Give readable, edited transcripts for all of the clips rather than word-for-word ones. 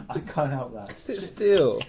I can't help that. Sit still.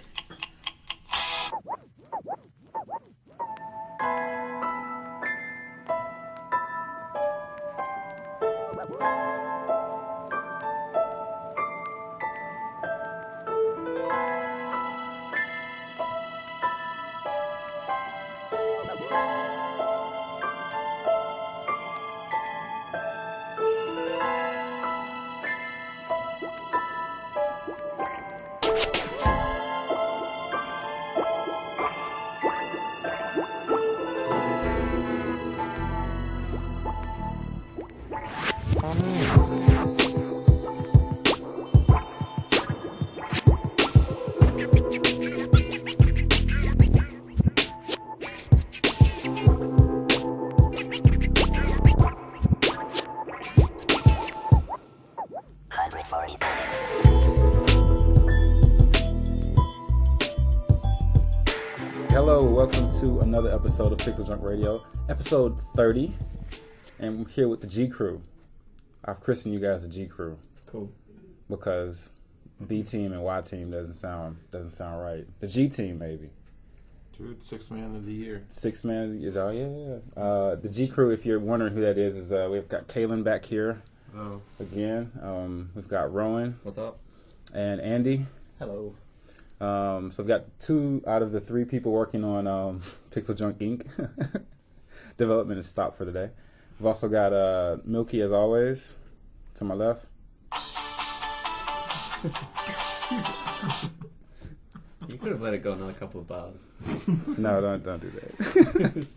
Hello, welcome to another episode of PixelJunk Radio, episode 30, and I'm here with the G Crew. I've christened you guys the G Crew. Cool. Because B Team and Y Team doesn't sound right. The G Team maybe. Dude, 6th man of the year. 6th man of the year. Oh yeah. The G Crew, if you're wondering who that is we've got Kalin back here. Oh. Again. We've got Rowan. What's up? And Andy. Hello. So we've got 2 out of the 3 people working on PixelJunk Inc. Development is stopped for the day. We've also got Milky, as always, to my left. You could have let it go another couple of bars. No, don't do that.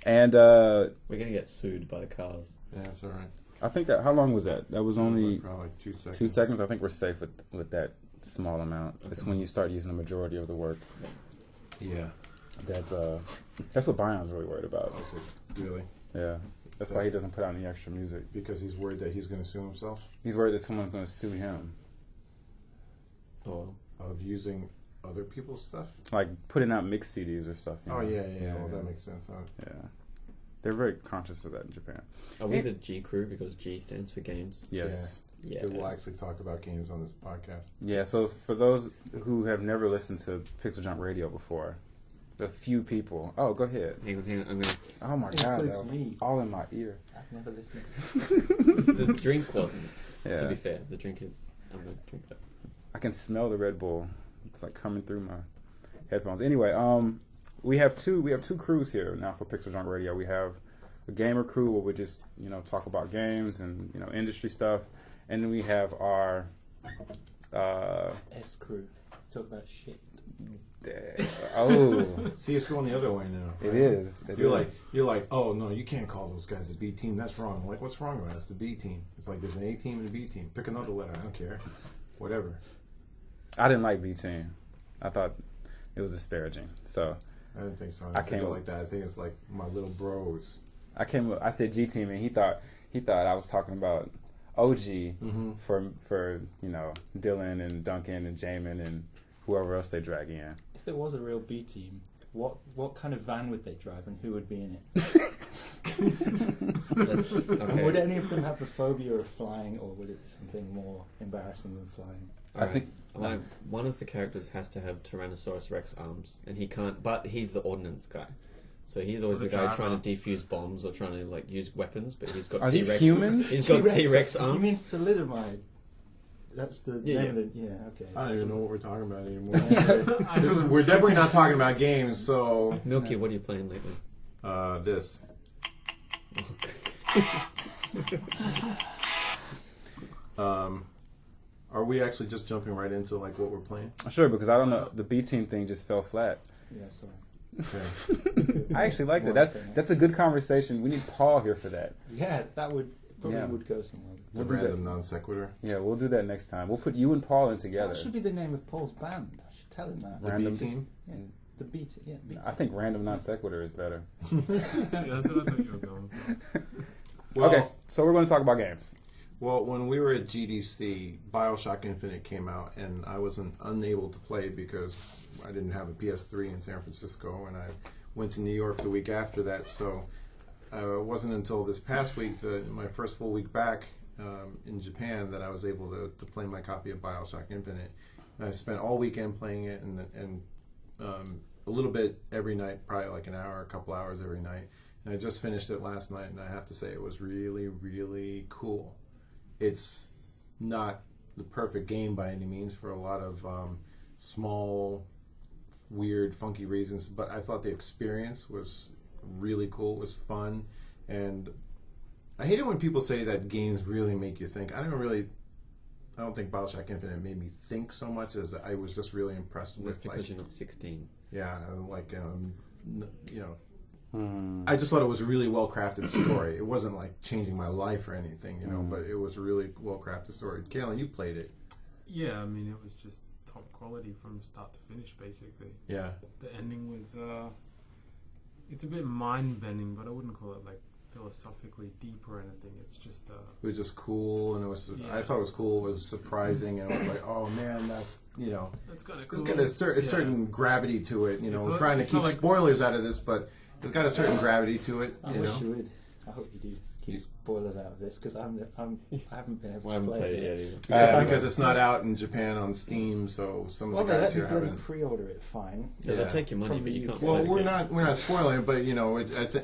And we're gonna get sued by the cars. Yeah, that's all right. I think that, how long was that? That was only probably like 2 seconds. 2 seconds. I think we're safe with that small amount. Okay. It's when you start using the majority of the work. Yeah. That's what Bion's really worried about. That's it. Really? Yeah. That's why he doesn't put out any extra music. Because he's worried that he's going to sue himself? He's worried that someone's going to sue him. Oh. Of using other people's stuff? Like putting out mix CDs or stuff. Oh, yeah. Well, that makes sense, huh? Yeah. They're very conscious of that in Japan. Are we the G Crew because G stands for games? Yes. Yeah. We'll actually talk about games on this podcast. Yeah, so for those who have never listened to PixelJunk Radio before, the few people... Oh, go ahead. Hang on. I'm gonna... Oh my God, that was all in my ear. I've never listened. The drink wasn't. Yeah. To be fair, the drink is... I'm gonna drink that. I can smell the Red Bull. It's like coming through my headphones. Anyway, we have two crews here now for PixelJunk Radio. We have a gamer crew where we just, talk about games and, industry stuff. And then we have our S crew. Talk about shit. Oh. See, it's going the other way now. It is. You're like, oh no, you can't call those guys the B team. That's wrong. I'm like, what's wrong with that? It's the B team. It's like there's an A team and a B team. Pick another letter. I don't care. Whatever. I didn't like B team. I thought it was disparaging. So I didn't think so. I think it like that. I think it's like my little bros. I said G team, and he thought I was talking about OG for Dylan and Duncan and Jaymin and whoever else they drag in. If there was a real B team, what kind of van would they drive and who would be in it? Okay. Would any of them have the phobia of flying, or would it be something more embarrassing than flying? I think one of the characters has to have Tyrannosaurus Rex arms, and he can't. But he's the ordnance guy. So he's always the guy trying to defuse bombs or trying to use weapons, but he's got T-Rex. These humans? He's got T-Rex arms. You mean thalidomide? That's the name of the... Yeah, okay. I don't even know what we're talking about anymore. We're definitely not talking about games, so... Milky, what are you playing lately? This. Are we actually just jumping right into what we're playing? Sure, because I don't know. The B team thing just fell flat. Yeah, sorry. Okay. I actually like that. That's a good conversation. We need Paul here for that. Yeah, that would go somewhere. The random non sequitur. Yeah, we'll do that next time. We'll put you and Paul in together. That should be the name of Paul's band. I should tell him that. The B team? Yeah, the B team. Yeah, B team. I think random non sequitur is better. Yeah, that's what I thought you were going for. Well, okay, so we're going to talk about games. Well, when we were at GDC, BioShock Infinite came out, and I was unable to play because I didn't have a PS3 in San Francisco, and I went to New York the week after that. So it wasn't until this past week, my first full week back, in Japan that I was able to play my copy of BioShock Infinite. And I spent all weekend playing it and a little bit every night, probably like an hour, a couple hours every night. And I just finished it last night, and I have to say it was really, really cool. It's not the perfect game by any means for a lot of small, weird, funky reasons, but I thought the experience was really cool. It was fun, and I hate it when people say that games really make you think. I don't think BioShock Infinite made me think so much as I was just really impressed with. Because you're not 16. Yeah, like I just thought it was a really well crafted story. It wasn't like changing my life or anything, but it was a really well crafted story. Kalin, you played it. Yeah, I mean, it was just top quality from start to finish, basically. Yeah. The ending was, it's a bit mind bending, but I wouldn't call it like philosophically deep or anything. It's just it was just cool, and it was I thought it was cool. It was surprising, and it was like, oh man, that's that's kind of cool. It's got a certain gravity to it. We're trying to keep like spoilers out of this, but it's got a certain gravity to it. I wish you would. I hope you do keep spoilers out of this, because I haven't been able to play it yet. Because it's not out in Japan on Steam, so some of the guys here haven't. Pre-order it, fine. Yeah, they'll take your money, but you can't. Well, we're not spoiling it, but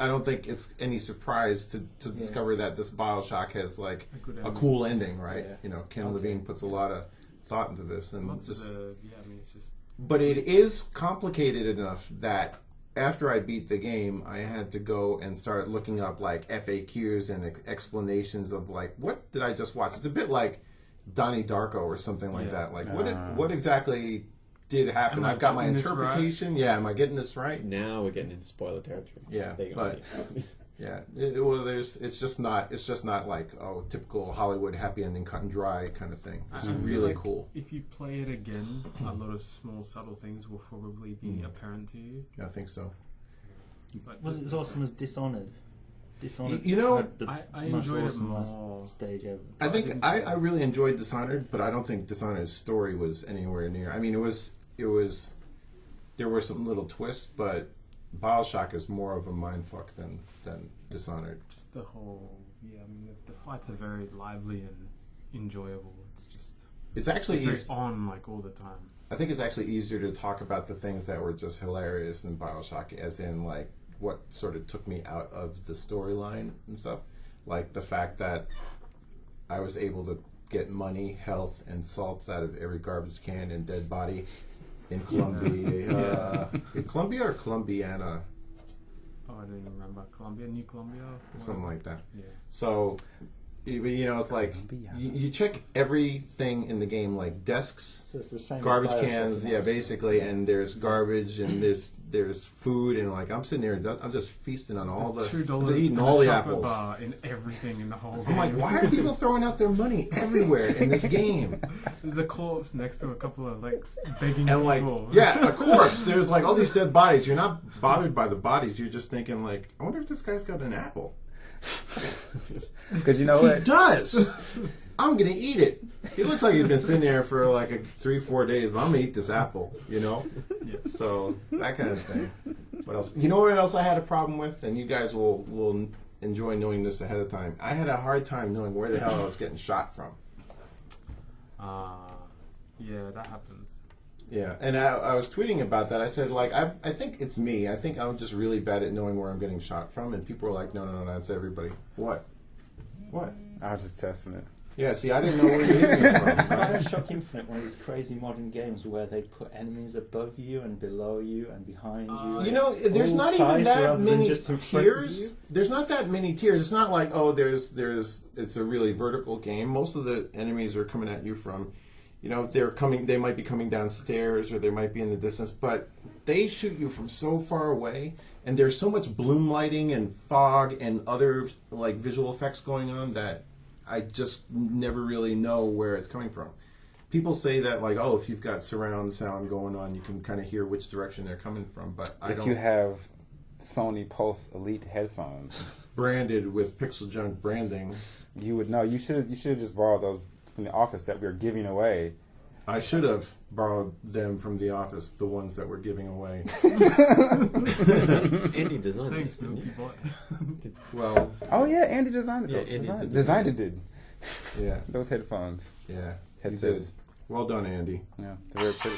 I don't think it's any surprise to discover that this BioShock has like a cool ending, right? Yeah. Ken Levine puts a lot of thought into this, and it's just. But it is complicated enough that after I beat the game, I had to go and start looking up like FAQs and explanations of like, what did I just watch? It's a bit like Donnie Darko or something like that. Like, what exactly did happen? I've got my interpretation. Right? Yeah, am I getting this right? Now we're getting into spoiler territory. Yeah, but yeah, it's just not like typical Hollywood happy ending, cut and dry kind of thing. It's really like cool. If you play it again, a lot of small subtle things will probably be apparent to you. I think so. But was it as awesome as Dishonored? I enjoyed it more. Stage ever. I think I really enjoyed Dishonored, but I don't think Dishonored's story was anywhere near. I mean, it was there were some little twists, but BioShock is more of a mindfuck than Dishonored. Just the whole, the fights are very lively and enjoyable. It's actually very on like all the time. I think it's actually easier to talk about the things that were just hilarious in BioShock, as in like what sort of took me out of the storyline and stuff, like the fact that I was able to get money, health, and salts out of every garbage can and dead body. In Colombia, Colombia or Colombiana? Oh, I don't even remember. New Colombia? Something like that. Yeah. So, it's like you check everything in the game, like desks, so it's the same garbage cans, basically, and there's garbage and there's food, and like I'm sitting there, I'm just feasting on all $2 eating all the apples, bar in everything in the whole game. I'm like, why are people throwing out their money everywhere in this game? There's a corpse next to a couple of like begging and people. Like, a corpse. There's like all these dead bodies. You're not bothered by the bodies. You're just thinking like, I wonder if this guy's got an apple. Because you know what? He does. I'm gonna eat it. He looks like he's been sitting there for like 3-4 days, but I'm gonna eat this apple. Yeah. So that kind of thing. What else? You know what else I had a problem with, and you guys will enjoy knowing this ahead of time. I had a hard time knowing where the hell I was getting shot from. Yeah, that happens. Yeah, and I was tweeting about that. I said, like, I think it's me. I think I'm just really bad at knowing where I'm getting shot from. And people were like, no, that's everybody. What? I was just testing it. Yeah, see, I didn't know where you're hitting it from. BioShock Infinite, one of these crazy modern games where they put enemies above you and below you and behind you. There's not even that many tiers. There's not that many tiers. It's not like, it's a really vertical game. Most of the enemies are coming at you from, they might be coming downstairs or they might be in the distance, but they shoot you from so far away, and there's so much bloom lighting and fog and other like visual effects going on that I just never really know where it's coming from. People say that, like, if you've got surround sound going on, you can kind of hear which direction they're coming from. But if you have Sony Pulse Elite headphones branded with PixelJunk branding, you would know. You should have just borrowed those from the office that we were giving away. I should have borrowed them from the office, the ones that we're giving away. Andy designed Thanks, this, Milky boy. Well, oh yeah, Andy designed it. Yeah, Andy designed it. Yeah. Those headphones. Yeah. Headsets. Well done, Andy. Yeah, they're very pretty.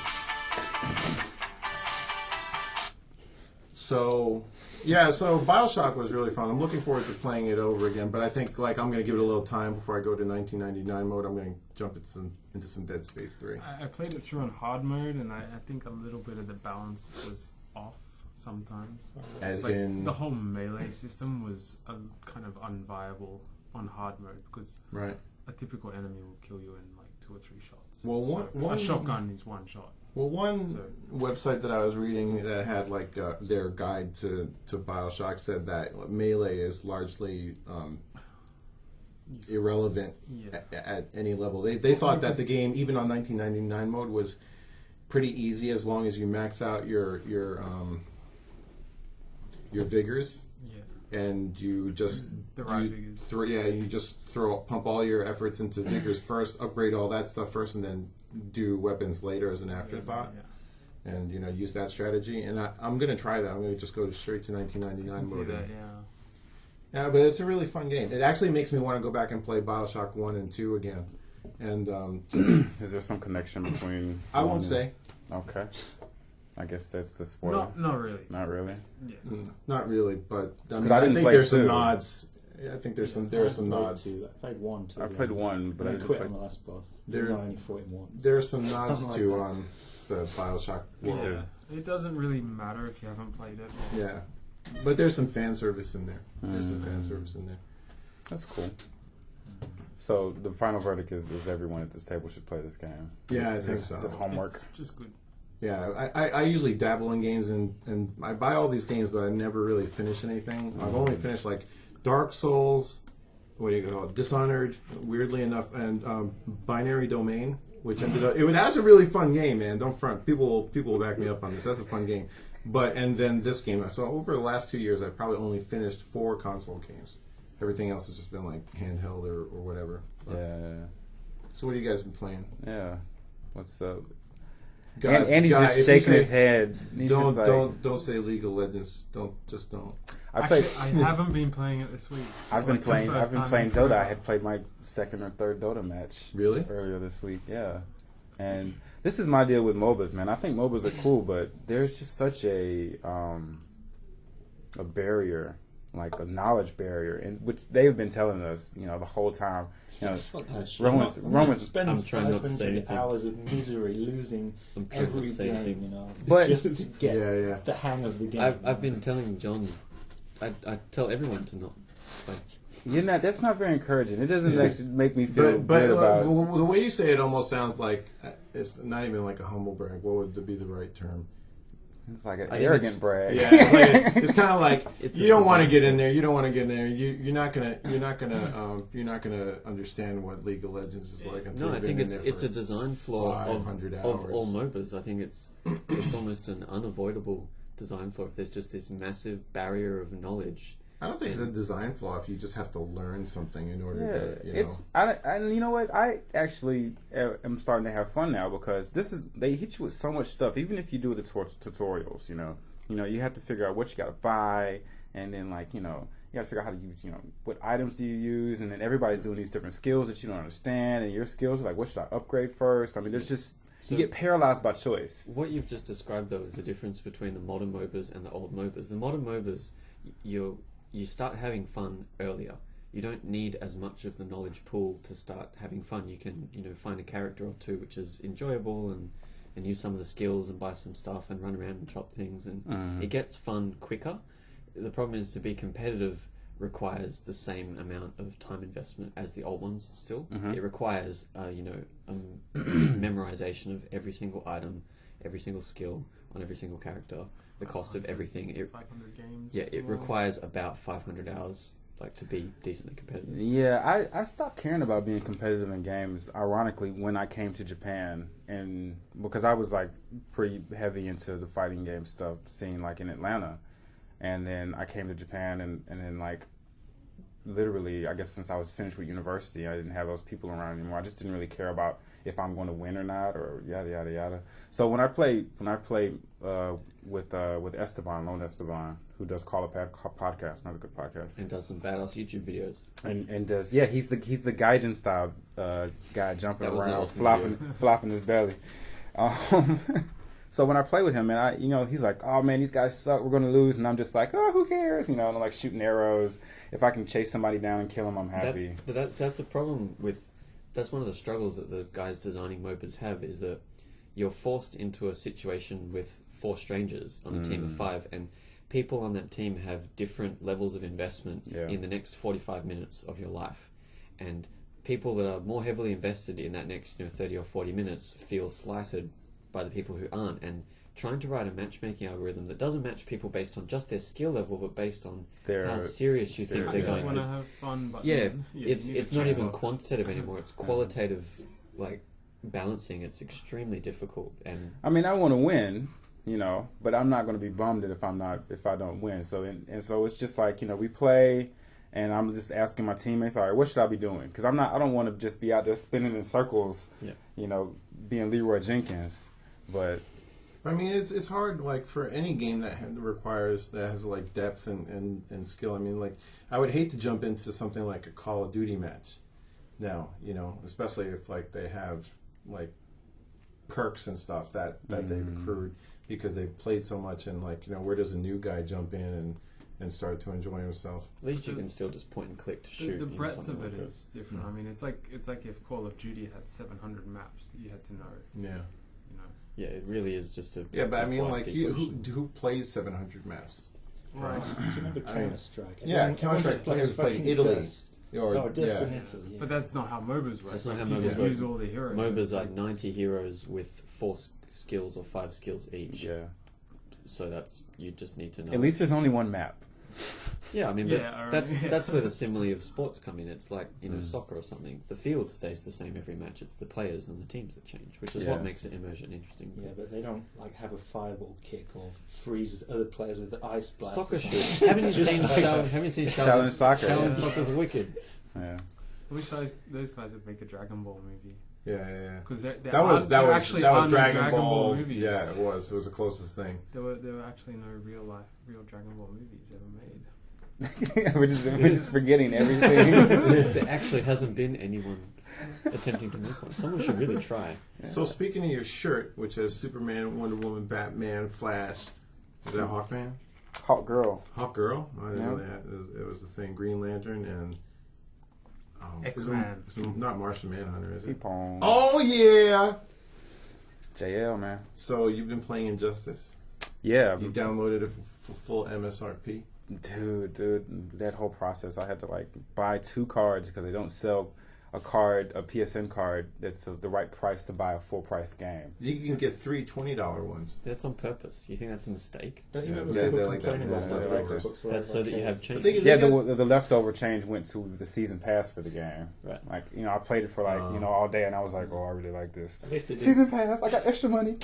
So BioShock was really fun. I'm looking forward to playing it over again, but I think I'm going to give it a little time before I go to 1999 mode. I'm going to jump into some Dead Space 3. I played it through on hard mode, and I think a little bit of the balance was off sometimes. As in... The whole melee system was kind of unviable on hard mode, because a typical enemy will kill you in 2 or 3 shots. Well, a shotgun is 1 shot. Well, one website that I was reading that had their guide to BioShock said that melee is largely irrelevant at any level. They thought that the game, even on 1999 mode, was pretty easy as long as you max out your vigors. And you just pump all your efforts into vigors first, upgrade all that stuff first, and then do weapons later as an afterthought. And use that strategy. And I'm going to try that. I'm going to just go straight to 1999 mode. Yeah, but it's a really fun game. It actually makes me want to go back and play BioShock 1 and 2 again. And is there some connection between? I won't say. Okay. I guess that's the spoiler. Not really. Not really. Yeah. Not really, but I think there's some nods. I think there are some nods. I played 1 too. I played 1, but I quit on the last boss. I only fought him once. There are some nods to the BioShock world. Yeah. It doesn't really matter if you haven't played it. Yeah, but there's some fan service in there. That's cool. So the final verdict is everyone at this table should play this game. Yeah, I think so. Is it homework? It's just good. Yeah, I usually dabble in games and I buy all these games, but I never really finish anything. I've only finished Dark Souls, what do you call it? Dishonored, weirdly enough, and Binary Domain, which ended up... That's a really fun game, man. Don't front. People will back me up on this. That's a fun game. And then this game. So over the last 2 years, I've probably only finished 4 console games. Everything else has just been handheld or whatever. But, So what have you guys been playing? Yeah. What's up? Andy's just shaking his head. Don't say League of Legends. Don't. I haven't been playing it this week. I've been playing Dota. I had played my 2nd or 3rd Dota match. Really? Earlier this week, yeah. And this is my deal with MOBAs, man. I think MOBAs are cool, but there's just such a barrier, a knowledge barrier, and which they've been telling us, the whole time. Rowan's spending I'm trying not to say 500 anything. hours of misery losing every game, But just to get the hang of the game. I've been telling John, I tell everyone to not. That's not very encouraging. It doesn't actually make me feel good about. The way you say it almost sounds like it's not even like a humble brag. What would be the right term? It's like an arrogant brag. Yeah, it's kind of like you don't want to get in there. You don't want to get in there. You're not gonna understand what League of Legends is like until I think it's a design flaw of all MOBAs. I think it's almost an unavoidable design flaw if there's just this massive barrier of knowledge. I don't think it's a design flaw if you just have to learn something in order to. And you know what? I actually am starting to have fun now because they hit you with so much stuff. Even if you do the tutorials, you have to figure out what you got to buy, and then you got to figure out how to use, what items do you use, and then everybody's doing these different skills that you don't understand, and your skills are what should I upgrade first? I mean, there's just. You get paralyzed by choice. What you've just described, though, is the difference between the modern MOBAs and the old MOBAs. The modern MOBAs, you start having fun earlier. You don't need as much of the knowledge pool to start having fun. You can, find a character or two which is enjoyable and use some of the skills and buy some stuff and run around and chop things, and it gets fun quicker. The problem is to be competitive requires the same amount of time investment as the old ones still. It requires, memorization of every single item, every single skill on every single character, the cost of everything. 500 games. Yeah, it requires about 500 hours to be decently competitive. Yeah, I stopped caring about being competitive in games, ironically, when I came to Japan, and because I was pretty heavy into the fighting game stuff scene in Atlanta. And then I came to Japan, and then literally, I guess since I was finished with university, I didn't have those people around anymore. I just didn't really care about if I'm going to win or not, or yada yada yada. So when I play with Esteban, Lone Esteban, who does Call a Podcast, another good podcast, and does some badass YouTube videos, and does he's the Gaijin style guy jumping around, flopping his belly. So when I play with him, man, he's like, oh man, these guys suck, we're gonna lose, and I'm just like, oh, who cares, and I'm like shooting arrows. If I can chase somebody down and kill him, I'm happy. That's the problem with. That's one of the struggles that the guys designing MOBAs have, is that you're forced into a situation with 4 strangers on a team of 5, and people on that team have different levels of investment in the next 45 minutes of your life. And people that are more heavily invested in that next 30 or 40 minutes feel slighted by the people who aren't. And trying to write a matchmaking algorithm that doesn't match people based on just their skill level, but based on how serious you think they're going to have fun. But it's not even quantitative anymore. It's qualitative, like balancing. It's extremely difficult. And I mean, I want to win, but I'm not going to be bummed if I don't win. So so it's just like we play, and I'm just asking my teammates, all right, what should I be doing? Because I don't want to just be out there spinning in circles, being Leroy Jenkins, but. I mean, it's hard, like, for any game that has like depth and skill. I mean, like, I would hate to jump into something like a Call of Duty match now, especially if like they have like perks and stuff that they've accrued because they've played so much, and like where does a new guy jump in and start to enjoy himself? At least you can still just point and click to shoot. The breadth of it is different. I mean, it's like if Call of Duty had 700 maps, you had to know. Yeah. Yeah, it really is just a... Yeah, but I mean, like, who plays 700 maps? Right. Do you remember Counter-Strike? Yeah, Counter-Strike plays Italy. Dust in Italy. Yeah. But that's not how MOBAs work. That's not how MOBAs work. Use all the heroes. MOBAs are 90 heroes with 4 skills or 5 skills each. Yeah. So you just need to know. At least there's only one map. Yeah, I mean, that's where the simile of sports come in. It's like soccer or something. The field stays the same every match. It's the players and the teams that change, which is what makes it immersion interesting. Yeah, but they don't like have a fireball kick or freezes other players with the ice blast. Soccer should. Haven't you seen Challenge Soccer? Challenge Soccer's wicked. Yeah. I wish those guys would make a Dragon Ball movie. Yeah. Because that was Dragon Ball movies. Yeah, it was. It was the closest thing. There were actually no real Dragon Ball movies ever made. we're just forgetting everything. There actually hasn't been anyone attempting to make one. Someone should really try. Yeah. So speaking of your shirt, which has Superman, Wonder Woman, Batman, Flash, is that Hawkman? Hawk Girl. Hawk Girl? I didn't know that. It was the same Green Lantern and X-Man. It's not Martian Manhunter, is it? Pong. Oh yeah. JL, man. So you've been playing Injustice? Yeah. You downloaded it for full MSRP? Dude, that whole process, I had to like buy 2 cards because they don't sell a PSN card that's the right price to buy a full price game. You can get 3 $20 ones. That's on purpose. You think that's a mistake? Don't you remember people complaining about leftovers? That's so that you have change. Yeah, the leftover change went to the season pass for the game. Right. Like, I played it for like, all day, and I was like, oh, I really like this. At least season pass, I got extra money.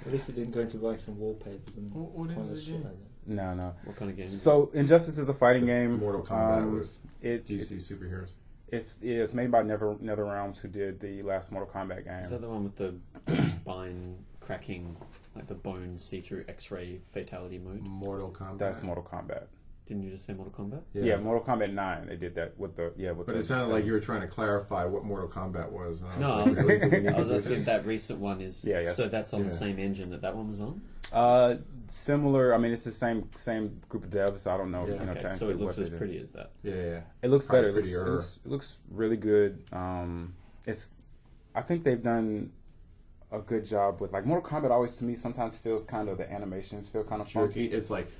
At least they didn't go into like some wallpapers and what is it? No. What kind of game? So Injustice is a fighting game. Mortal Kombat with DC superheroes. It's made by NetherRealms, who did the last Mortal Kombat game. Is that the one with the spine cracking, like the bone see-through X-ray fatality mode? Mortal Kombat. That's Mortal Kombat. Didn't you just say Mortal Kombat? Yeah, Mortal Kombat 9. They did that with the But it sounded like you were trying to clarify what Mortal Kombat was. And I was asking if that recent one is. Yeah. So that's on the same engine that one was on. Similar. I mean, it's the same group of devs. So I don't know. Okay. So it looks as pretty as that. Yeah. It looks better. It looks really good. I think they've done a good job with like Mortal Kombat. Always to me sometimes feels kind of the animations feel kind of funky. It's like.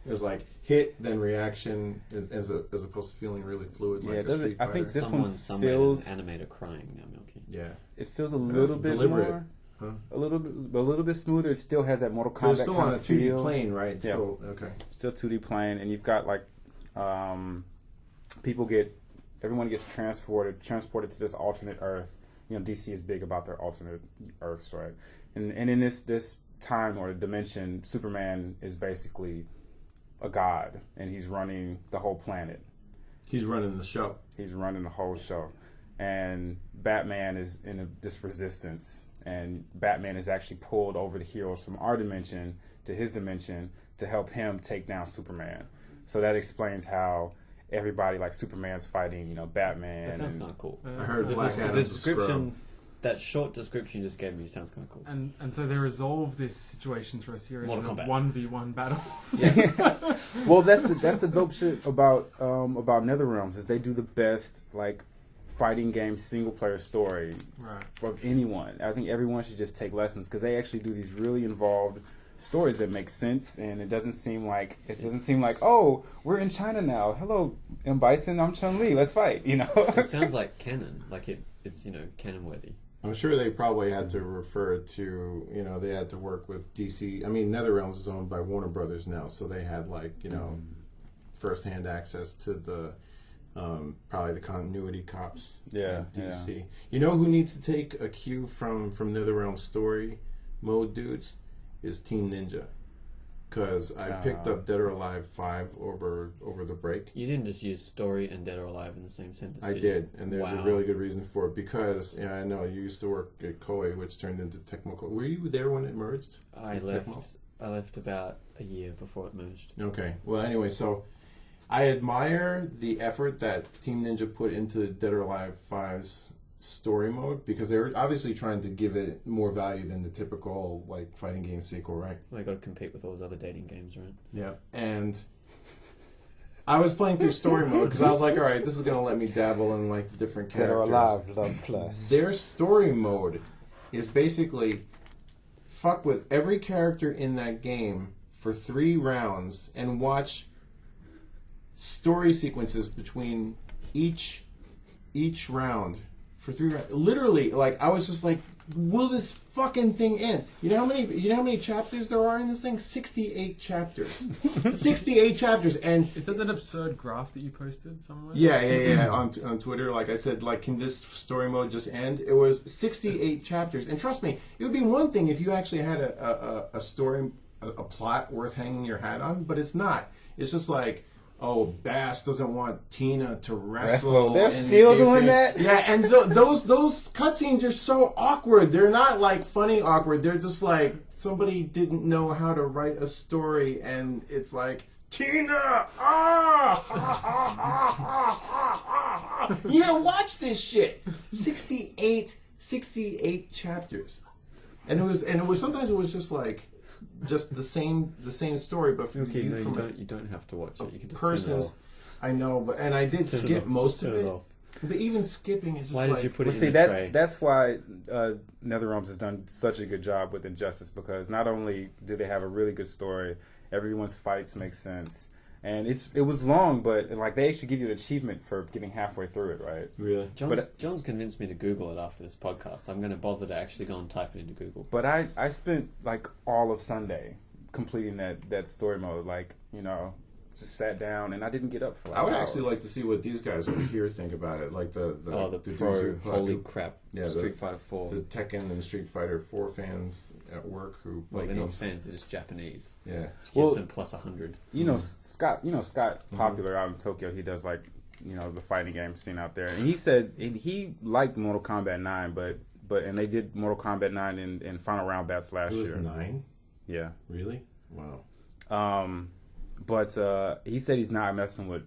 It's like hit, then reaction, as opposed to feeling really fluid like a Street Fighter. I think this someone feels an animator crying now, Milky. Yeah, it feels a little bit deliberate. More, a little bit smoother. It still has that Mortal Kombat. But it's still kind on a of 2D feel. plane, right? Yeah. Still okay. Still 2D plane, and you've got like everyone gets transported to this alternate Earth. DC is big about their alternate Earths, right? And in this time or dimension, Superman is basically a god, and he's running the whole planet. He's running the show. He's running the whole show. and Batman is in this resistance, and Batman is actually pulled over the heroes from our dimension to his dimension to help him take down Superman. So that explains how everybody, like Superman's fighting, Batman. That sounds kind of cool. I heard Black Adam's the description, that short description you just gave me sounds kind of cool. And so they resolve this situation through a series of 1v1 battles. Yeah. Well, that's the dope shit about NetherRealms is they do the best like fighting game single player story of anyone. I think everyone should just take lessons because they actually do these really involved stories that make sense, and it doesn't seem like oh, we're in China now. Hello, M. Bison, I'm Chun-Li. Let's fight. It sounds like canon, like it's canon worthy. I'm sure they probably had to refer to, they had to work with DC. I mean, NetherRealms is owned by Warner Brothers now, so they had first-hand access to the probably the continuity cops at DC. Yeah. You know who needs to take a cue from NetherRealms story mode dudes is Team Ninja. Because I picked up Dead or Alive 5 over the break. You didn't just use story and Dead or Alive in the same sentence. I did, and there's a really good reason for it. Because I know you used to work at Koei, which turned into Tecmo. Were you there when it merged? I left about a year before it merged. Okay. Well, anyway, so I admire the effort that Team Ninja put into Dead or Alive 5's story mode because they were obviously trying to give it more value than the typical fighting game sequel, right? They got to compete with all those other dating games, right? Yeah. And I was playing through story mode because I was like, all right, this is going to let me dabble in the different characters. Dead or Alive Love Plus. Their story mode is basically fuck with every character in that game for 3 rounds and watch story sequences between each round for 3 rounds. Literally, I was just like, will this fucking thing end? You know how many chapters there are in this thing? 68 chapters. 68 chapters. And is that an absurd graph that you posted somewhere? Yeah. on Twitter, I said, can this story mode just end? It was 68 chapters. And trust me, it would be one thing if you actually had a story, a plot worth hanging your hat on, but it's not. It's just Bass doesn't want Tina to wrestle. They're still doing that? Yeah, and those cutscenes are so awkward. They're not funny awkward. They're just somebody didn't know how to write a story, and it's Tina! You gotta watch this shit. 68 chapters. And it was sometimes it was just the same story, but from you don't have to watch it. You can just person's. I know, but I did skip most of it. But even skipping is just why did you put it in the tray? That's why NetherRealms has done such a good job with Injustice because not only do they have a really good story, everyone's fights make sense. And it was long, but they actually give you an achievement for getting halfway through it, right? Really? John's convinced me to Google it after this podcast. I'm going to bother to actually go and type it into Google. But I spent all of Sunday completing that story mode. Just sat down and I didn't get up for I would hours. actually like to see what these guys over here think about it. The pro holy crap Street Fighter 4. The Tekken and Street Fighter 4 fans at work who play they're games. not fans, they're just Japanese. Yeah. Gives them plus 100. Scott Popular out in Tokyo, he does the fighting game scene out there. And he said he liked Mortal Kombat 9, but and they did Mortal Kombat 9 in final round bats last year. It was 9? Yeah. Really? Wow. But he said he's not messing with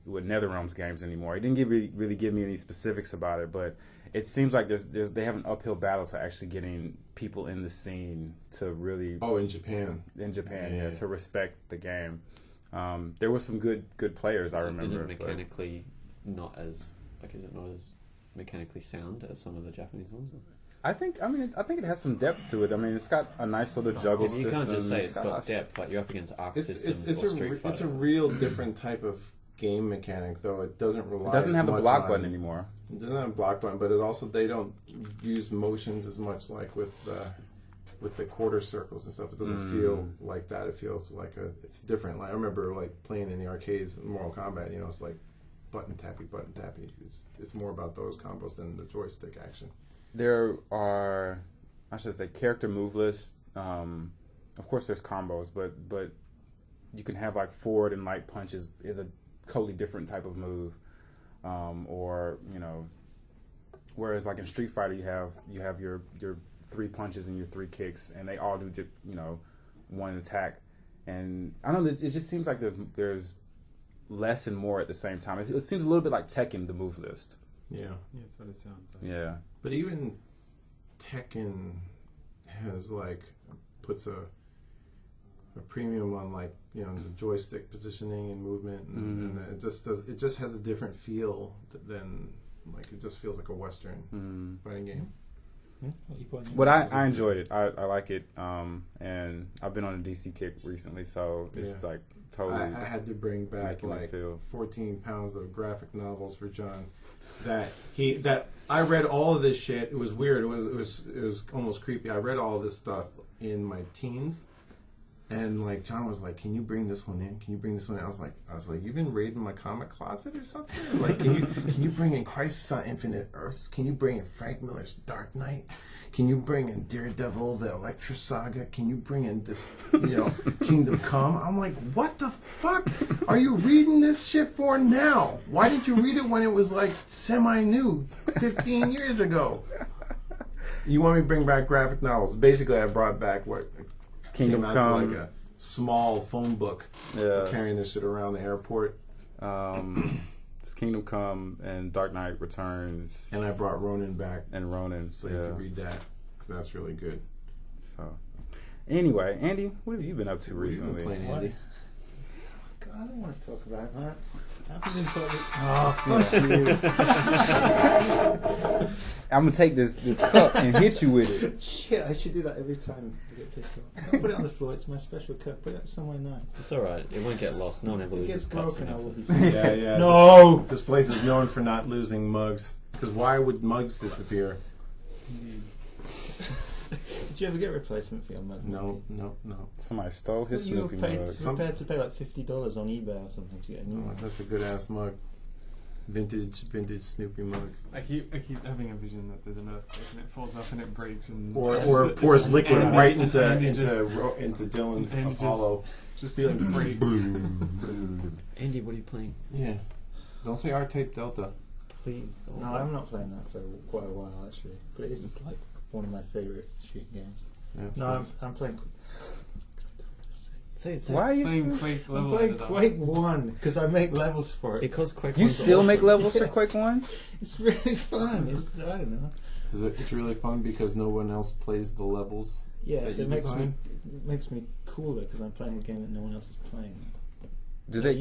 NetherRealms games anymore. He didn't really give me any specifics about it, but it seems like they have an uphill battle to actually getting people in the scene to really... Oh, in Japan. Yeah, to respect the game. There were some good players, I remember. Is it mechanically not as mechanically sound as some of the Japanese ones? I think it has some depth to it. I mean, it's got a nice little juggle system. You can't just say it's got depth. You're up against Arc Systems or Street Fighter. It's a real different type of game mechanic, though. It doesn't rely. It doesn't have the block button anymore. It doesn't have a block button, but they don't use motions as much with the quarter circles and stuff. It doesn't feel like that. It feels it's different. I remember playing in the arcades in Mortal Kombat. It's button tappy. It's more about those combos than the joystick action. There are, I should say, character move lists. Of course, there's combos, but you can have forward and light punches is a totally different type of move, or whereas like in Street Fighter, you have your 3 punches and your 3 kicks, and they all do just, one attack. And I don't know, it just seems like there's less and more at the same time. It seems a little bit like Tekken, the move list. Yeah, that's what it sounds like. Yeah, but even Tekken has puts a premium on the joystick positioning and movement, and it just has a different feel than it just feels like a Western fighting game. But I enjoyed it. I like it, and I've been on a DC kick recently, so it's totally. I had to bring back 14 pounds of graphic novels for John. That I read all of this shit. It was weird. It was almost creepy. I read all of this stuff in my teens. And John was like, "Can you bring this one in? Can you bring this one in?" I was like, "You've been raiding my comic closet or something? Can you bring in Crisis on Infinite Earths? Can you bring in Frank Miller's Dark Knight? Can you bring in Daredevil, the Elektra Saga? Can you bring in this, Kingdom Come?" I'm like, "What the fuck are you reading this shit for now? Why did you read it when it was semi-new 15 years ago? You want me to bring back graphic novels?" Basically, I brought back what Kingdom came out Come. to a small phone book. Carrying this shit around the airport. It's Kingdom Come and Dark Knight Returns. And I brought Ronan back. And Ronan. So you can read that. That's really good. So, anyway, Andy, what have you been up to recently? What have you been playing, Andy? God, I don't want to talk about that. I haven't been playing. Oh, fuck you. I'm going to take this cup and hit you with it. Shit, I should do that every time I get pissed off. Don't put it on the floor. It's my special cup. Put it somewhere nice. It's alright. It won't get lost. No one ever loses cups in office. Yeah. No! This place is known for not losing mugs. Because why would mugs disappear? Did you ever get a replacement for your mug? No. Somebody stole his Snoopy mug. You were prepared to pay $50 on eBay or something to get a new one. That's a good ass mug. Vintage Snoopy mug. I keep having a vision that there's an earthquake and it falls off and it breaks and or pours liquid right into Dylan's Apollo. Just feeling breaks. Andy, what are you playing? Yeah, don't say R-Tape Delta. Please. No, I'm not playing that for quite a while actually, but it is one of my favourite shooting games. Yeah, no, I'm playing. Why are you playing Quake level? I'm playing Quake 1 because I make levels for it. Because Quake 1 You still awesome. Make levels for Quake 1? It's really fun. I don't know. It's really fun because no one else plays the levels. Yeah, so it makes me cooler because I'm playing a game that no one else is playing.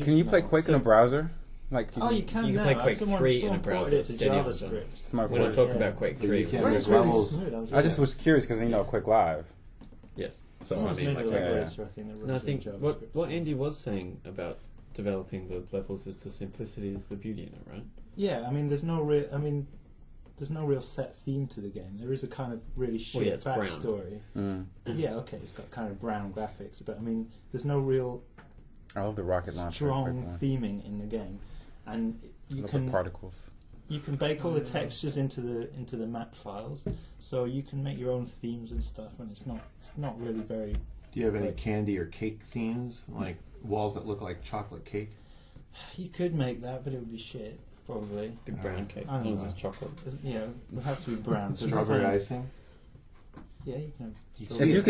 Can you play Quake in a browser? You can you can now. play Quake 3 in a browser. It's JavaScript. We're not talking about Quake 3. I just was curious because Quake Live. Yes. That's what I mean. I think what Andy was saying about developing the levels is the simplicity is the beauty in it, right? Yeah, there's no real set theme to the game. There is a kind of really shit backstory. Yeah, okay, it's got kind of brown graphics, but there's no real I love the rocket launcher strong theming in the game, and you can particles. You can bake all the textures into the map files, so you can make your own themes and stuff. And it's not really very. Do you have any candy or cake themes, like walls that look like chocolate cake? You could make that, but it would be shit, probably. Big brown cake. I don't know. It's chocolate. It would have to be brown. Strawberry icing. Yeah, you can. If you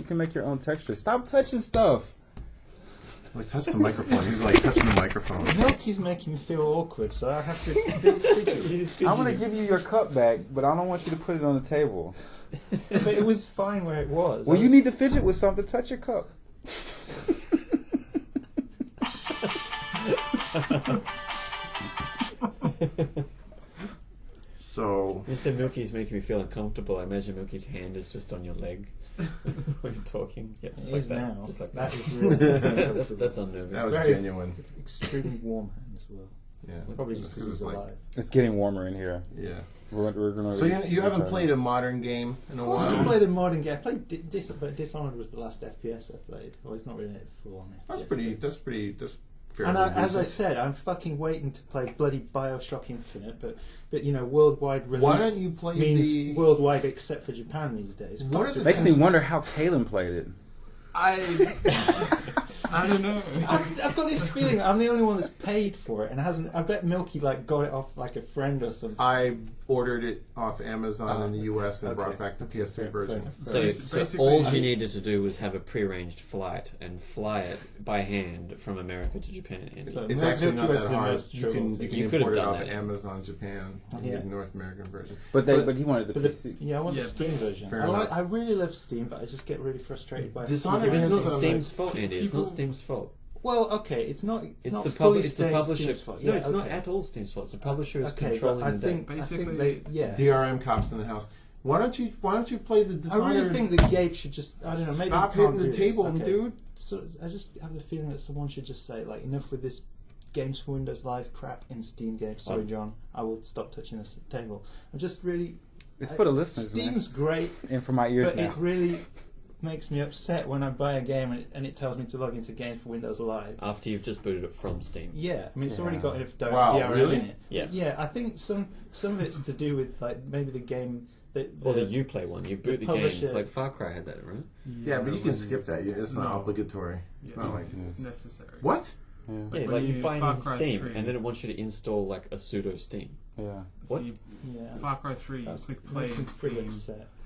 can make your own texture. Stop touching stuff. Touch the microphone. He's touching the microphone. Milky's making me feel awkward, so I have to fidget. I'm going to give you your cup back, but I don't want you to put it on the table. But it was fine where it was. Well, you need to fidget with something. Touch your cup. So you said Milky's making me feel uncomfortable. I imagine Milky's hand is just on your leg when you're talking. Yep, just like that. Now. Just like that. That is really that's unnerving. That was genuine. Extremely warm hand as well. Yeah, probably just because it's alive. It's getting warmer in here. Yeah, we're gonna. So you haven't played a modern game in a while? Of course, I played a modern game. I played but Dishonored was the last FPS I played. Well, it's not really a full-on FPS. That's fairly. And as I said, I'm fucking waiting to play bloody BioShock Infinite, but worldwide release. Why don't you play means worldwide except for Japan these days. Makes me wonder how Kalin played it. I don't know. I've got this feeling I'm the only one that's paid for it and hasn't. I bet Milky like got it off like a friend or something. I ordered it off Amazon in the US and brought back the PS3 version. So all you needed to do was have a prearranged flight and fly it by hand from America to Japan. So it's actually not that hard. You can import it off that. Amazon Japan, the North American version. But he wanted the PC. I want the Steam version. I really love Steam, but I just get really frustrated by Dishonored. It's not Steam's fault, Andy. It's not Steam's fault. Well, okay, it's not. It's not the fully it's the publisher's Steam's fault. No, it's not at all Steam's fault. It's the publisher is controlling the data. Basically, DRM cops in the house. Why don't you play the Dishonored? I really think that Gabe should just maybe stop hitting the table, dude. So I just have the feeling that someone should just say like enough with this Games for Windows Live crap in Steam games. Sorry, John, I will stop touching this table. I'm just really. It's for the listeners. Steam's great, and for my ears but it really makes me upset when I buy a game and it tells me to log into Games for Windows Live after you've just booted it from Steam. Yeah, I mean it's already got DRM in it. Yeah, I think some of it's to do with like maybe the game. Or the Uplay one. You boot the game. Like Far Cry had that, right? Yeah, but you can skip that. It's not obligatory. It's not like it's necessary. What? Yeah, like you buy it in Steam, and then it wants you to install like a pseudo Steam. Yeah. What? Far Cry 3, you click play in Steam,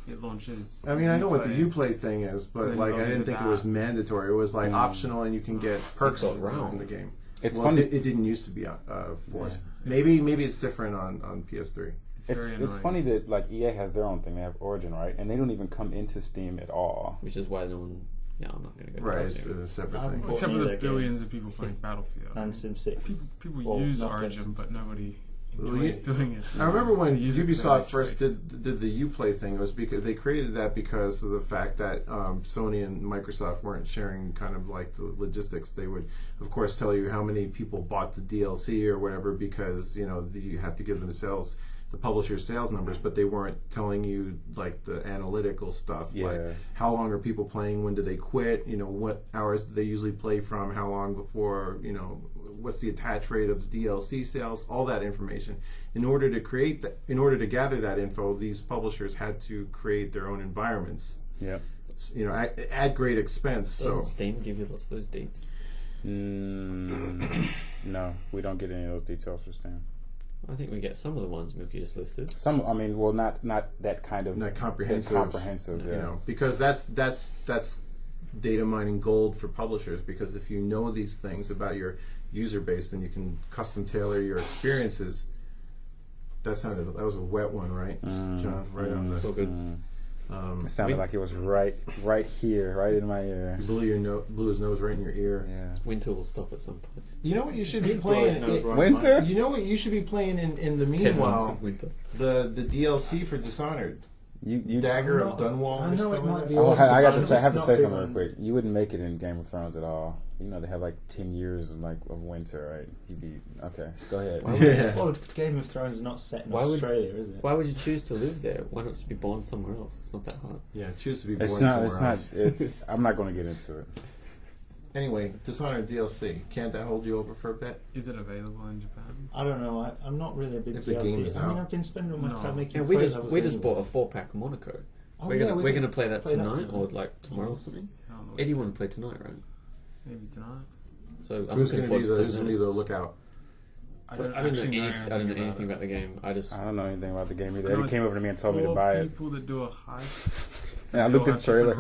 it launches. I mean, I know what the Uplay thing is, but like I didn't think it was mandatory. It was like optional, and you can get perks from the game. It's funny. It didn't used to be forced. Maybe it's different on PS3. It's funny that like EA has their own thing. They have Origin, right? And they don't even come into Steam at all. Which is why no one. Yeah, I'm not going to go. Right, it's a separate thing. Except for the billions of people playing Battlefield and SimCity. People use Origin, but nobody enjoys doing it. I remember when Ubisoft first did the Uplay thing. It was because they created that because of the fact that Sony and Microsoft weren't sharing kind of like the logistics. They would, of course, tell you how many people bought the DLC or whatever because you have to give them the publisher's sales numbers, but they weren't telling you like the analytical stuff, like how long are people playing, when do they quit, what hours do they usually play from, how long before, what's the attach rate of the DLC sales, all that information. In order to gather that info, these publishers had to create their own environments. Yeah. At great expense. Doesn't Steam give you lots of those dates? No, we don't get any of those details for Steam. I think we get some of the ones Milky just listed. Some, I mean, well, not that kind of not comprehensive. Because that's data mining gold for publishers. Because if you know these things about your user base, then you can custom tailor your experiences. That was a wet one, right, John? Right on the. It's all good. It sounded like it was right here, right in my ear. You blew his nose right in your ear. Yeah. Winter will stop at some point. You know what you should be playing? Winter? You know what you should be playing in the meanwhile? 10 months of winter. The DLC for Dishonored. You Dagger of Dunwall. I know it might be. I have to say something real quick. You wouldn't make it in Game of Thrones at all. They have like 10 years of winter, right? You'd be okay. Go ahead. Well, Game of Thrones is not set in Australia, is it? Why would you choose to live there? Why not just be born somewhere else? It's not that hard. Yeah, choose to be born somewhere else. I'm not going to get into it. Anyway, Dishonored DLC. Can't that hold you over for a bit? Is it available in Japan? I don't know. I'm not really a big DLC. I mean, I've been spending all my time making. Yeah, we just bought a 4-pack Monaco. We're going to play that tonight or like tomorrow or something. Eddie want to play tonight, right? Maybe tonight. So who's going to be the lookout? I don't know anything about the game. I don't know anything about the game either. Eddie came over to me and told me to buy it. People that do a heist. And I looked at the trailer. I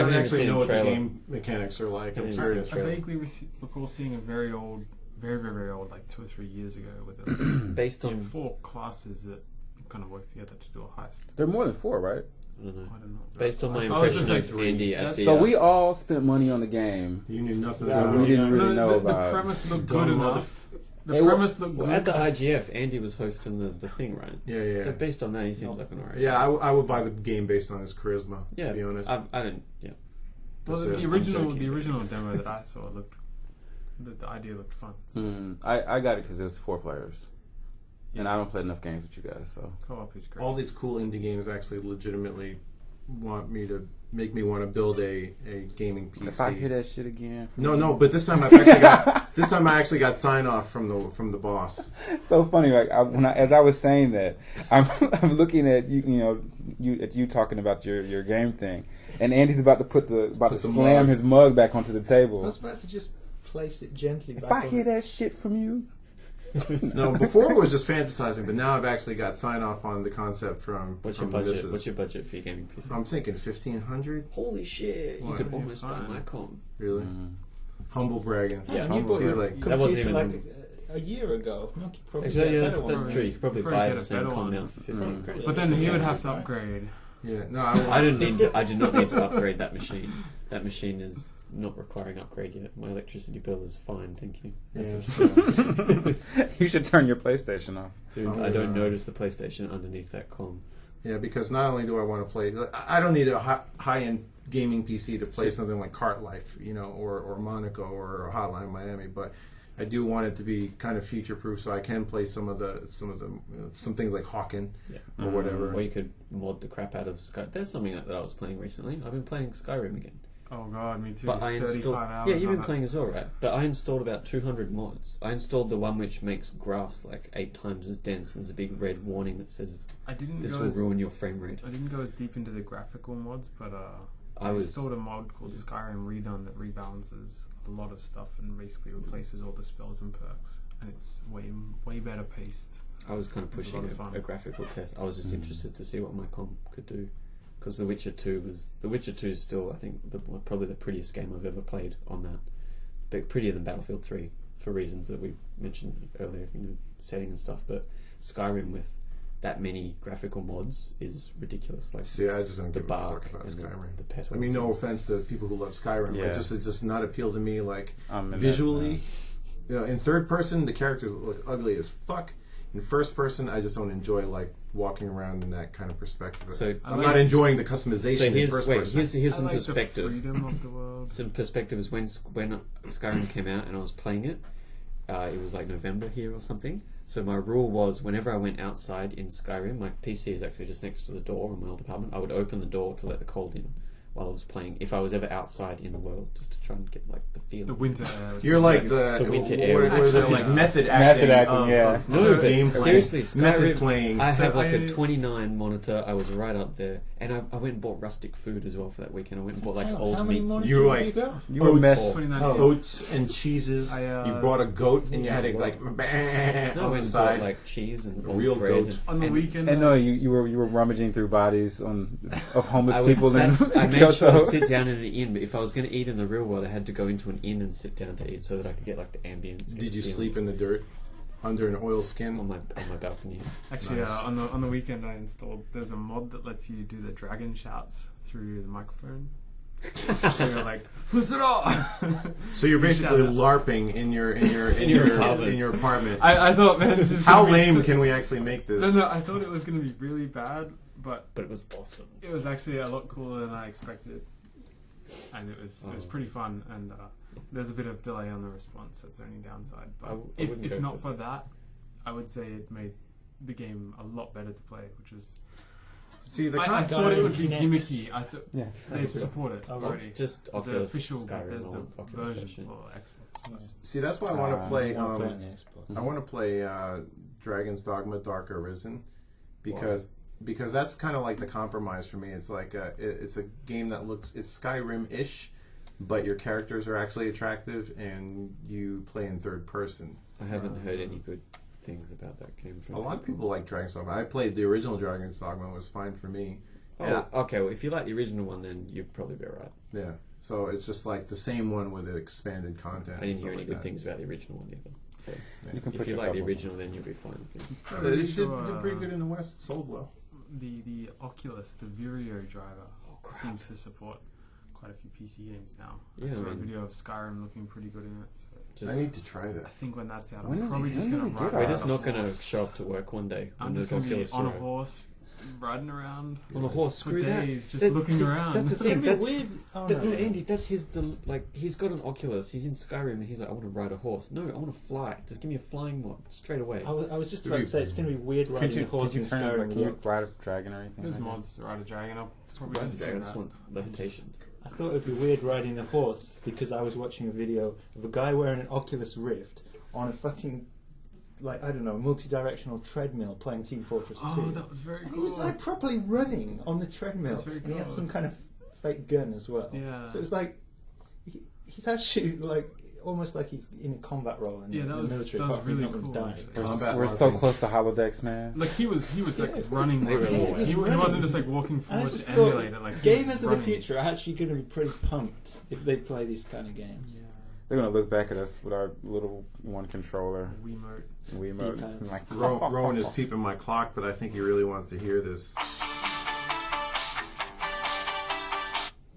don't actually know what the game mechanics are like. I'm curious. I vaguely recall seeing a very old, very, very old, like 2 or 3 years ago, with it based on 4 classes that kind of work together to do a heist. There are more than 4, right? I don't know. Based on my impression of Andy at the... So we all spent money on the game. You knew nothing about it. We didn't really know about the premise looked good enough. The premise looked good. At the IGF, Andy was hosting the thing, right? Yeah. So based on that, he seems like an alright. Yeah, I would buy the game based on his charisma, to be honest. I don't... Yeah. Well, the original demo that I saw the idea looked fun. So. I got it because it was 4 players. And I don't play enough games with you guys, so co-op is great. All these cool indie games actually legitimately make me want to build a gaming PC. If I hear that shit again, no, but this time I actually got sign off from the boss. So funny, like as I was saying that, I'm looking at you talking about your game thing, and Andy's about to slam his mug back onto the table. I was about to just place it gently. If I hear that shit from you. No, before it was just fantasizing, but now I've actually got sign off on the concept from. What's your budget? What's your budget for your gaming PC? I'm thinking 1,500. Holy shit! You could almost buy my com. Really? Humble bragging. Yeah, you bought that wasn't even like a year ago. Milky probably that's true. You could probably buy the same com now for 15 grand. But then he would have to upgrade. Yeah, no, I do not need to upgrade that machine. That machine is not requiring upgrade yet. My electricity bill is fine, thank you. You should turn your PlayStation off. Dude, I don't notice the PlayStation underneath that com. Yeah, because not only do I want to play, I don't need a high-end gaming PC to play something like Cart Life, or Monaco or Hotline Miami, but I do want it to be kind of future-proof, so I can play some things like Hawken or whatever. Or you could mod the crap out of Skyrim. There's something like that I was playing recently. I've been playing Skyrim again. Oh god, me too. But I 35 hours. Yeah, you've been playing as well, right? But I installed about 200 mods. I installed the one which makes grass like 8 times as dense, and there's a big red warning that says this will ruin your frame rate. I didn't go as deep into the graphical mods, but I installed a mod called Skyrim Redone that rebalances a lot of stuff and basically replaces all the spells and perks, and it's way better paced. I was kind of pushing a graphical test. I was just interested to see what my comp could do. Because The Witcher 2 is still, I think, probably the prettiest game I've ever played on that. But prettier than Battlefield 3 for reasons that we mentioned earlier, setting and stuff. But Skyrim with that many graphical mods is ridiculous. Like, see, I just don't give a fuck about Skyrim. The petals. I mean, no offense to people who love Skyrim. Yeah. It's just not appeal to me. Like visually, in third person, the characters look ugly as fuck. In first person, I just don't enjoy walking around in that kind of perspective. So I'm not enjoying the customization in first person. Here's some perspective. The freedom of the world. Some perspective is when Skyrim came out and I was playing it. It was like November here or something. So my rule was whenever I went outside in Skyrim, my PC is actually just next to the door in my old apartment. I would open the door to let the cold in while I was playing. If I was ever outside in the world, just to try and get the feel. The winter air. You're like the winter air. What are they, method acting? No, but gameplay. Seriously, Skyrim, method playing. I have a 29 monitor. I was right up there, and I went and bought rustic food as well for that weekend. I went and bought old how many meats. monitors you were you got? You were oats and cheeses. You brought a goat and you had it I on went the and side. bought cheese and real bread goat. On the weekend. And no, you were rummaging through bodies of homeless people. I made sure to sit down in an inn, but if I was going to eat in the real world, I had to go into an inn and sit down to eat so that I could get the ambience. Did you sleep in the dirt under an oil skin on my balcony? Actually, nice. On the weekend I installed. There's a mod that lets you do the dragon shouts through the microphone. So you're like, who's it all? So you're basically LARPing in your apartment. I thought, man, this is how lame can we actually make this? No, I thought it was going to be really bad, but it was awesome. It was actually a lot cooler than I expected, and it was pretty fun. And there's a bit of delay on the response. That's the only downside. But if not for that, I would say it made the game a lot better to play, which was. See, I thought it would be gimmicky. I thought they support it already. already. Just as an official Bethesda version session. for Xbox. Yeah. See, that's why I want to play. I want to play Dragon's Dogma: Dark Arisen because that's kind of like the compromise for me. It's like it's a game that it's Skyrim-ish, but your characters are actually attractive and you play in third person. I haven't heard any good things about that game. A lot of people like Dragon's Dogma. I played the original Dragon's Dogma. It was fine for me. Okay. Well, if you like the original one, then you'd probably be alright. Yeah. So it's just like the same one with the expanded content. I didn't hear any good things about the original one either. So if you like the original, then you'll be fine with it. They did pretty good in the West. It sold well. The Oculus, the Vireo driver, seems to support quite a few PC games now. I saw a video of Skyrim looking pretty good in it. So I need to try that. I think when that's out, I'm probably just going to ride. We're just not going to show up to work one day. I'm just going to be on a horse, riding around on a horse for days, just looking around. That's the thing. That's weird. Andy, that's his. He's got an Oculus. He's in Skyrim, and he's like, I want to ride a horse. No, I want to fly. Just give me a flying mod straight away. I was just about to say it's going to be weird riding a horse in Skyrim. Can you ride a dragon or anything? There's mods to ride a dragon up. That's what we just did. That's one levitation. I thought it would be weird riding a horse because I was watching a video of a guy wearing an Oculus Rift on a fucking like, I don't know, a multi-directional treadmill playing Team Fortress 2. Oh, that was very cool. And he was like properly running on the treadmill. That's very cool. And he had some kind of fake gun as well. Yeah. So it was like, he's actually like, almost like he's in a combat role in the military. That was really cool. We're so close to holodecks, man. Like he was like running. He wasn't just like walking forward to emulate it. Like gamers of the future are actually going to be pretty pumped if they play these kind of games. Yeah. They're gonna look back at us with our little one controller. Wiimote. Like, Rowan is peeping my clock, but I think he really wants to hear this.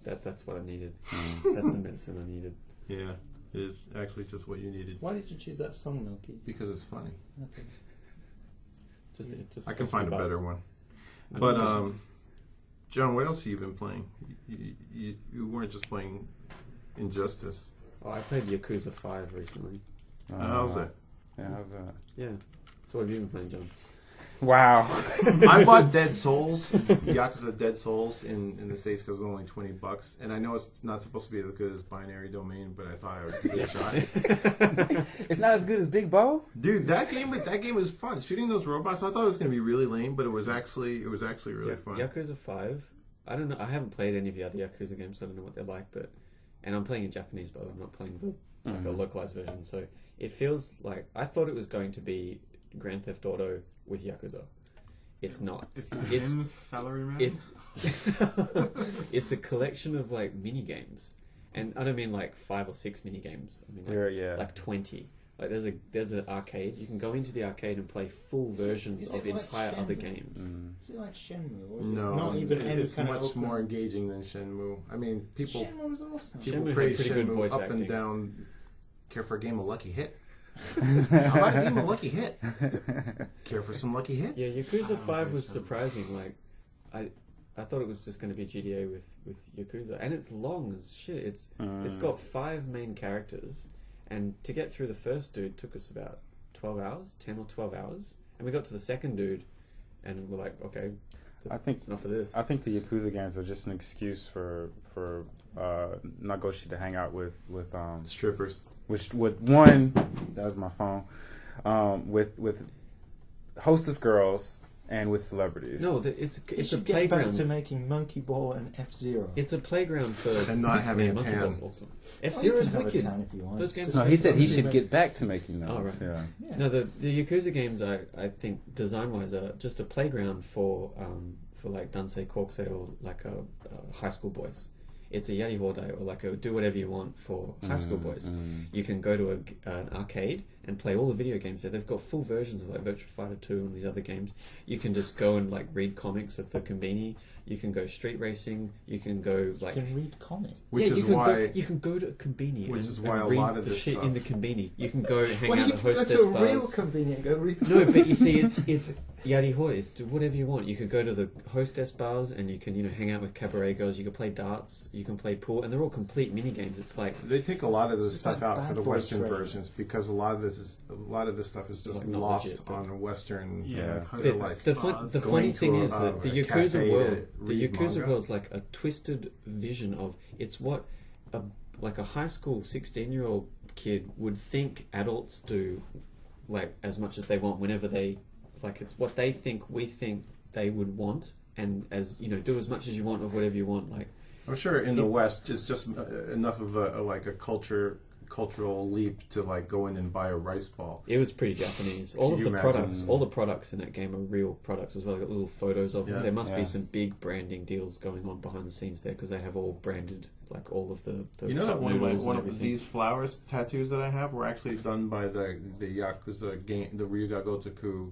That's what I needed. That's the medicine I needed. Yeah. It is actually just what you needed. Why did you choose that song, Milky? Because it's funny. Okay. Just I can find a better one. But John, what else have you been playing? You weren't just playing Injustice. Oh, I played Yakuza 5 recently. How's that? Yeah, how's that? Yeah. So what have you been playing, John? Wow. I bought Dead Souls, Yakuza Dead Souls in the States because it was only $20. And I know it's not supposed to be as good as Binary Domain, but I thought I would give it a shot. It's not as good as Big Bo? Dude, that game was fun. Shooting those robots, I thought it was going to be really lame, but it was actually really fun. Yakuza 5, I don't know. I haven't played any of the other Yakuza games, so I don't know what they're like, and I'm playing in Japanese, but I'm not playing the a localized version, so it feels like I thought it was going to be Grand Theft Auto with Yakuza. It's not. It's The Sims Salaryman. It's a collection of like mini games, and I don't mean like 5 or 6 mini games. I mean like 20. Like there's an arcade. You can go into the arcade and play full versions of entire other games. Is it like Shenmue? Or is no, it not even it's kind much of more engaging than Shenmue. I mean, Shenmue was awesome. People Shenmue praise had pretty good Shenmue voice up acting. and down. Care for a game of Lucky Hit? How about a game of Lucky Hit? Care for some Lucky Hit? Yeah, Yakuza 5 was surprising. Like, I thought it was just going to be GTA with Yakuza, and it's long as shit. It's got 5 main characters, and to get through the first dude took us about 12 hours, 10 or 12 hours, and we got to the second dude, and we're like, okay, I think it's enough of this. I think the Yakuza games are just an excuse for Nagoshi to hang out with strippers. Which with one, that was my phone. With hostess girls and with celebrities. No, it's a get playground back to making Monkey Ball and F-Zero. It's a playground for and not having a Monkey tan. Ball's awesome. F-Zero is wicked. If you want. Those games. No, he said he should get back to making those. Oh, right. Yeah. No, the Yakuza games I think design wise are just a playground for like Dansei Kokusei or like a high school boys. It's a yari hodai, or like a do whatever you want for high school boys. You can go to an arcade and play all the video games there. They've got full versions of like Virtua Fighter 2 and these other games. You can just go and like read comics at the konbini. You can go street racing. You can go like you can read comics. You can go to a konbini. Which is why and a read lot of the this shit stuff in the konbini. You can go hang Well, out you at can go hostess to a bars. real convenience and go read the No, but you see, it's yari hodai. Do whatever you want. You could go to the hostess bars and you can hang out with cabaret girls. You can play darts. You can play pool, and they're all complete mini games. It's like they take a lot of this stuff like out for the bad boy Western trade. versions because a lot of this stuff is just Like not lost legit, but- on Western. The funny thing is that the Yakuza world, is like a twisted vision of it's what a high school 16-year-old kid would think adults do, like as much as they want whenever they like. It's what they think we think they would want, and as do as much as you want of whatever you want. Like I'm sure in the West, it's just enough of a cultural leap to like go in and buy a rice ball. It was pretty Japanese. All the products in that game are real products as well. They got little photos of them. There must be some big branding deals going on behind the scenes there because they have all branded, like all of the that one of everything. these flowers tattoos that I have were actually done by the Yakuza game, the Ryuga Gotoku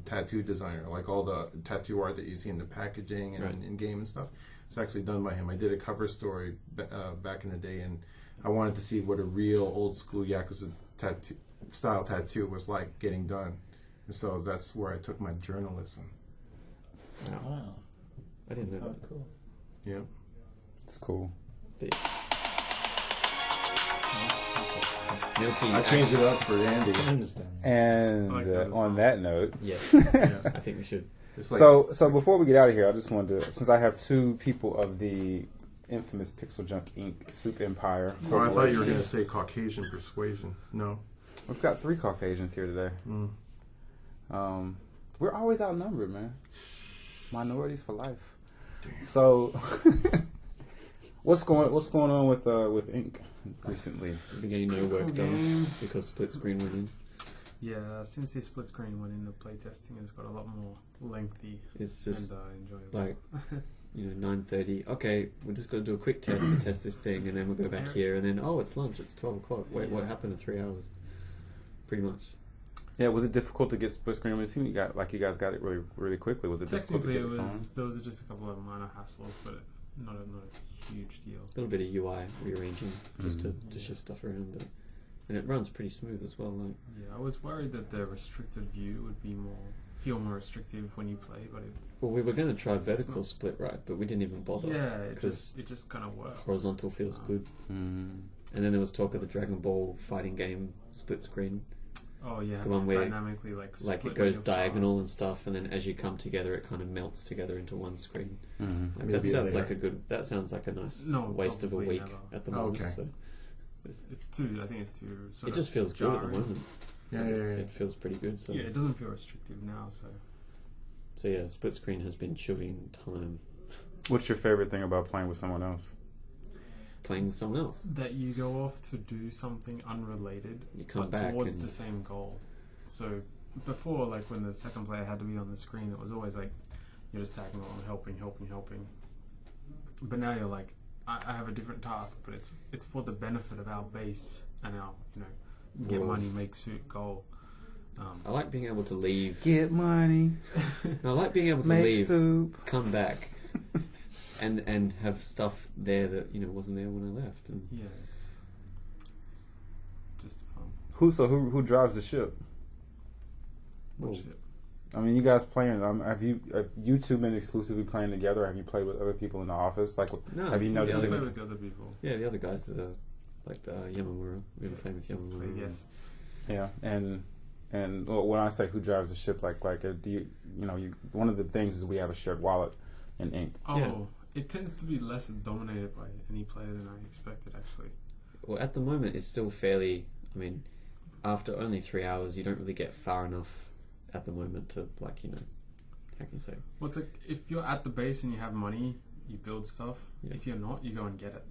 tattoo designer. Like all the tattoo art that you see in the packaging and in game and stuff. It's actually done by him. I did a cover story back in the day, and I wanted to see what a real old school Yakuza style tattoo was like getting done. And so that's where I took my journalism. Wow. I didn't know that. Cool. Yeah. It's cool. Milky, I changed it up for Andy. I understand. And on that note, I think we should. So before we get out of here, I just wanted to, since I have 2 people of the infamous PixelJunk Inc. Soup Empire. Oh, I thought you were going to say Caucasian persuasion. No. We've got 3 Caucasians here today. We're always outnumbered, man. Minorities for life. Damn. So, what's going on with Ink recently? You've been getting no work done because split screen went in. Yeah, since the split screen went in, the playtesting has got a lot more lengthy. It's just and enjoyable. Like, 9:30. Okay, we're just going to do a quick test to test this thing, and then we'll go back here, and then it's lunch. It's 12 o'clock. Wait, what happened in 3 hours? Pretty much. Yeah, was it difficult to get split screen? I mean, it seemed you guys got it really, really quickly. Was it difficult to get it going? There was just a couple of minor hassles, but not a huge deal. A little bit of UI rearranging just to shift stuff around, but and it runs pretty smooth as well. Like, yeah, I was worried that the restricted view would be feel more restrictive when you play, but we were going to try vertical split, right? But we didn't even bother. Yeah, it just kind of works. Horizontal feels good. And then there was talk of the Dragon Ball fighting game split screen. Oh yeah, the one where dynamically like it goes diagonal and stuff, and then as you come together, it kind of melts together into one screen. That sounds like a nice waste of a week at the moment. Okay. So it's two. I think it's two. It just feels good at the moment. Yeah. It feels pretty good. So yeah, it doesn't feel restrictive now. So yeah, split screen has been chewing time. What's your favorite thing about playing with someone else? Playing with someone else. That you go off to do something unrelated, you come but back towards the same goal. So before, like when the second player had to be on the screen, it was always like you're just tagging along, helping. But now you're like, I have a different task, but it's for the benefit of our base and our get money, make suit goal. I like being able to leave. Get money. I like being able to make leave, soup. Come back. And have stuff there that wasn't there when I left. And yeah, it's just fun. Who drives the ship? What ship? I mean, you guys playing? Have you two been exclusively playing together? Or have you played with other people in the office? Like, no, have you noticed? Play with other people. Yeah, the other guys that are like the Yamamura. We've been playing with Yamamura. Play guests. Yeah, and when I say who drives the ship, like do you one of the things is we have a shared wallet in Ink. Oh. Yeah. It tends to be less dominated by any player than I expected, actually. Well, at the moment, it's still fairly... I mean, after only 3 hours, you don't really get far enough at the moment to, how can you say? Well, it's like, if you're at the base and you have money, you build stuff. Yeah. If you're not, you go and get it.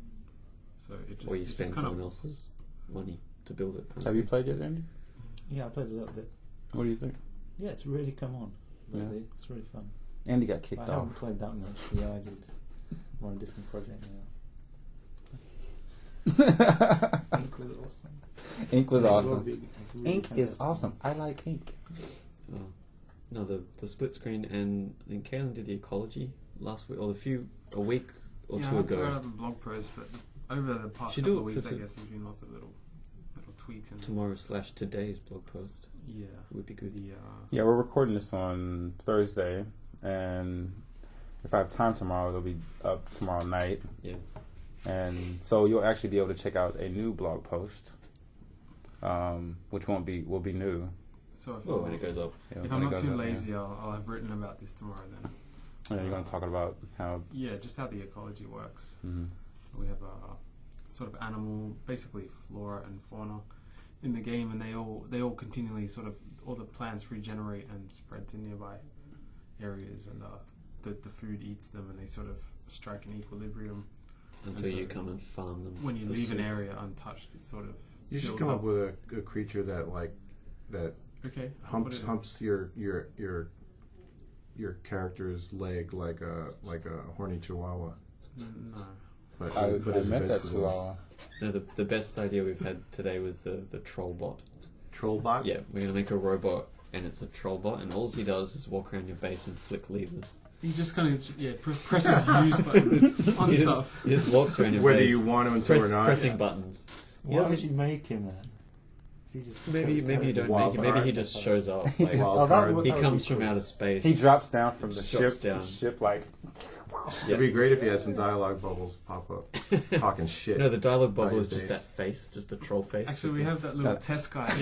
So it just... Or you spend someone else's money to build it. Have you played it, Andy? Yeah, I played a little bit. What do you think? Yeah, it's really come on. Lately. Yeah. It's really fun. Andy got kicked off. I haven't played that much. Yeah, I did. I'm on a different project now. Ink was awesome. Ink was awesome. Ink is awesome. I like Ink. No, the split screen, and I think Kalin did the ecology last week, or a week or two ago. Yeah, I wrote out the blog post, but over the past couple of weeks, I guess there's been lots of little tweaks. Tomorrow/today's blog post. Yeah, would be good. Yeah, we're recording this on Thursday, and if I have time tomorrow, it'll be up tomorrow night. Yeah. And so you'll actually be able to check out a new blog post, which will be new. So when it goes up. Yeah, if I'm not too lazy, I'll have written about this tomorrow then. Yeah, you're going to talk about how... Yeah, just how the ecology works. Mm-hmm. We have a sort of animal, basically flora and fauna in the game, and they all continually all the plants regenerate and spread to nearby areas, and the food eats them, and they sort of strike an equilibrium until you come and farm them. When you leave an area untouched, it sort of you should come up with a creature that humps your character's leg like a horny chihuahua. No, but I met that chihuahua. No, the best idea we've had today was the troll bot. Troll bot? Yeah, we're gonna make a robot, and it's a troll bot, and all he does is walk around your base and flick levers. He just kind of presses use buttons on stuff. He just walks around your whether base. You want him to or not. Pressing buttons. Why did you make him then? Maybe you don't make it. Maybe he just shows up. Like, he comes from outer space. He drops down from the ship. The ship like. It'd be great if you had some dialogue bubbles pop up, talking shit. No, the dialogue bubble is just that face, just the troll face. Actually, we have that little test guy.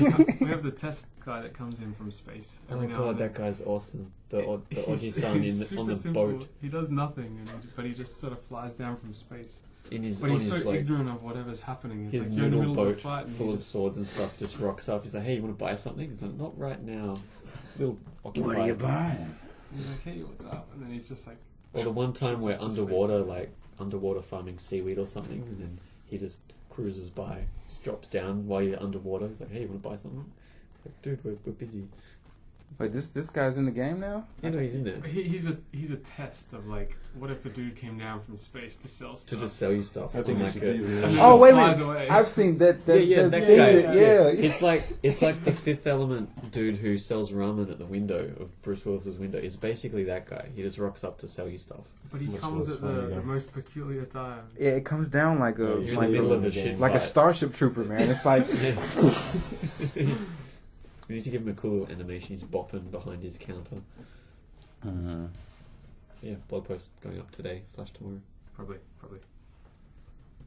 We have the test guy that comes in from space. Oh god, that guy's awesome. The Aussie son on the simple. boat. He does nothing, but he just sort of flies down from space. But he's so ignorant of whatever's happening. It's his like you're in the little middle boat of a fight full of swords and stuff just rocks up. He's like, "Hey, you want to buy something?" He's like, "Not right now." Little occupied. What are you buying? He's like, "Hey, what's up?" And then he's just like. Or the one time we're underwater farming seaweed or something, and then he just cruises by, just drops down while you're underwater. He's like, "Hey, you want to buy something?" Like, dude, we're busy. Wait, this guy's in the game now? Yeah, no, he's in there. He's a test of like, what if a dude came down from space to sell stuff? To just sell you stuff. I think like oh wait a minute! Away. I've seen that that thing. guy. Yeah. It's like the Fifth Element dude who sells ramen at the window of Bruce Willis's window. It's basically that guy. He just rocks up to sell you stuff. But he comes at the most peculiar time. Yeah, it comes down like a in the middle of a shit like fight. a Starship Trooper, man. It's like. We need to give him a cool little animation. He's bopping behind his counter. Mm-hmm. Yeah, blog post going up today/tomorrow. Probably.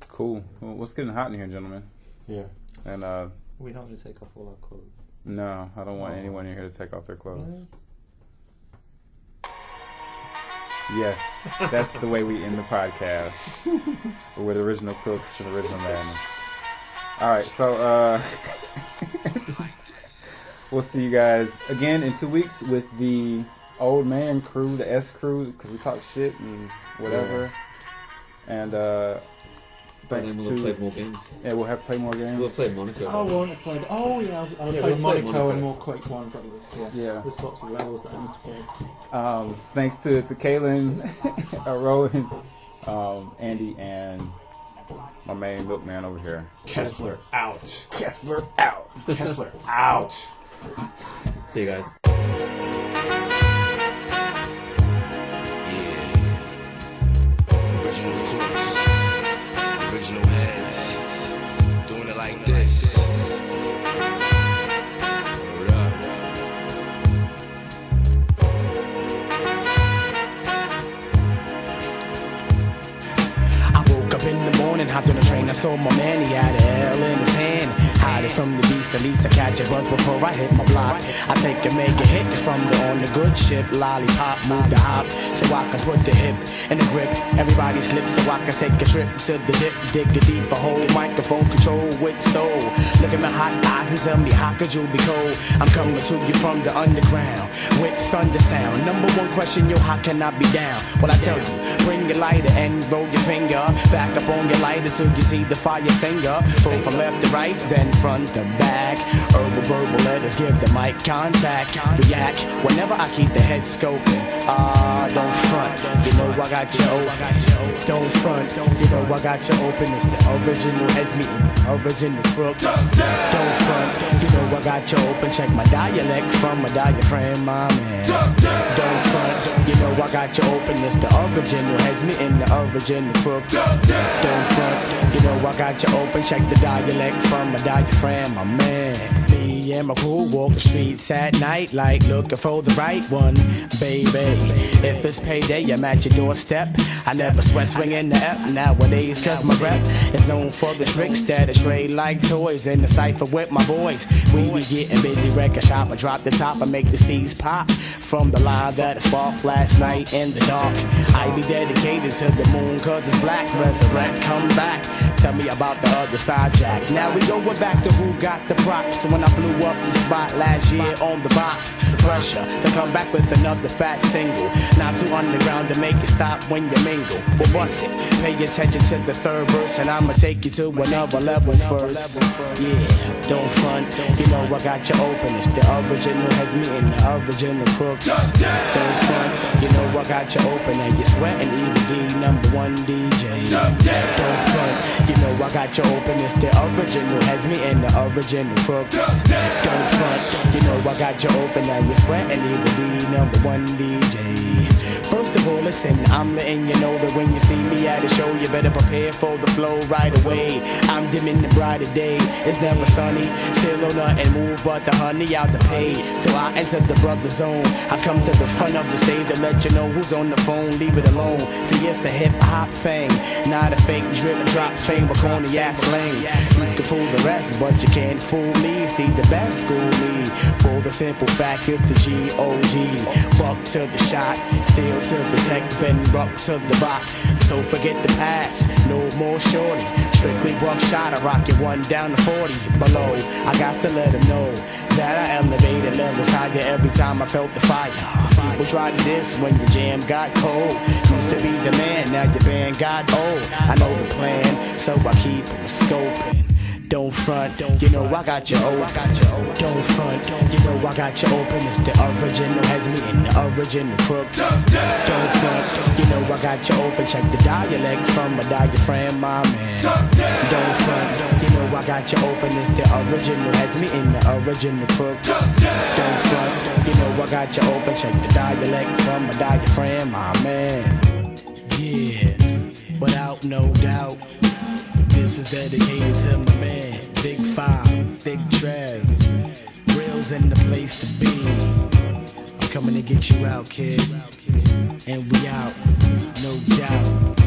Cool. Well, it's getting hot in here, gentlemen. Yeah. And we don't have to take off all our clothes. No, I don't want anyone in here to take off their clothes. Yes, that's the way we end the podcast. With original crooks and original madness. All right, so we'll see you guys again in 2 weeks with the old man crew, the S crew, because we talk shit and whatever. Yeah. And thanks and then we'll play more games. Yeah, we'll have to play more games. We'll play Monaco. I won't have played. Oh yeah, I'll play Monaco and more Quake 1 probably. Yeah. There's lots of levels that I need to play. Thanks to Kalin, Rowan, Andy, and my main milkman over here. Kessler out. Kessler out. Kessler out. See you guys. Original crooks, original heads, doing it like this. Hold up. I woke up in the morning, hopped on a train, I saw my man, he had a L in his hand. Hide it from the beast, at least I catch a buzz before I hit my block. I take a make a hit from on the good ship. Lollipop, move the hop, so I can put the hip in the grip. Everybody slips so I can take a trip to the dip. Dig a deeper hole, microphone control with soul. Look at my hot eyes and tell me how could you be cold? I'm coming to you from the underground with thunder sound. Number one question, yo, how can I be down? Well, I tell you, bring your lighter and roll your finger back up on your lighter so you see the fire finger. Pull from left to right, then front to back. Herbal verbal letters give the mic contact. React whenever I keep the head scoping. Don't front, you know I got you open. Don't front, you know I got you open. It's the original heads meeting, original crooks. Don't front, you know I got you open. Check my dialect from my diaphragm, my man. Don't front, you know I got you open. It's the original heads meeting, the original crooks. Don't front, you know I got you open. Check the dialect from my diaphragm, my man. Me and my crew walk the streets at night like looking for the right one, baby. If it's payday, I'm at your doorstep. I never sweat swinging the F nowadays, cause my rep is known for the tricks that I trade like toys in the cypher with my boys. We be getting busy, record shop. I drop the top and make the C's pop from the line that I sparked last night in the dark. I be dedicated to the moon cause it's black. Resurrect, come back. Tell me about the other side, Jack. Now we going back to who got the props. When I blew up the spot last year on the box. Pressure to come back with another fat single. Not too underground to make it stop when you mingle. Well, bust it. Pay attention to the third verse and I'ma take you to another level first. Yeah, don't front. You know I got you open. It's the original heads meeting the original crooks. Don't front. You know I got you open and you're sweating even the number one DJ. Don't front. You know I got you open. It's the original heads meeting the original crooks. Don't front. You know I got you open and you're sweating even the number one DJ. First of all, listen, I'm letting you know that when you see me at a show, you better prepare for the flow right away. I'm dimming the brighter day. It's never sunny, still on nothing move but the honey out the pay. So I enter the brother zone. I come to the front of the stage to let you know who's on the phone. Leave it alone. See, it's a hip hop thing, not a fake drip drop thing with corny ass slang. You can fool the rest, but you can't fool me. See, the best school me for the simple fact is the G.O.G. Buck to the shot, still to to protect, bend rock to the rock. So forget the past, no more shorty. Strictly buckshot, I rock it 1 down to 40 below. I got to let them know that I elevated levels higher every time I felt the fire. People tried to diss when your jam got cold. Used to be the man, now your band got old. I know the plan, so I keep them scoping. Don't front, you know I got you open. Don't front, you know I got you open. It's the original heads me and the original crooks. Don't front, you know I got you open. Check the dialect from a diaphragm, my man. Don't front, you know I got you open. It's the original heads me and the original crooks. Don't front, you know I got you open. Check the dialect from a diaphragm, my man. Yeah, without no doubt. This is dedicated to my man, Big 5, Big Trev. Real's in the place to be. I'm coming to get you out, kid. And we out, no doubt.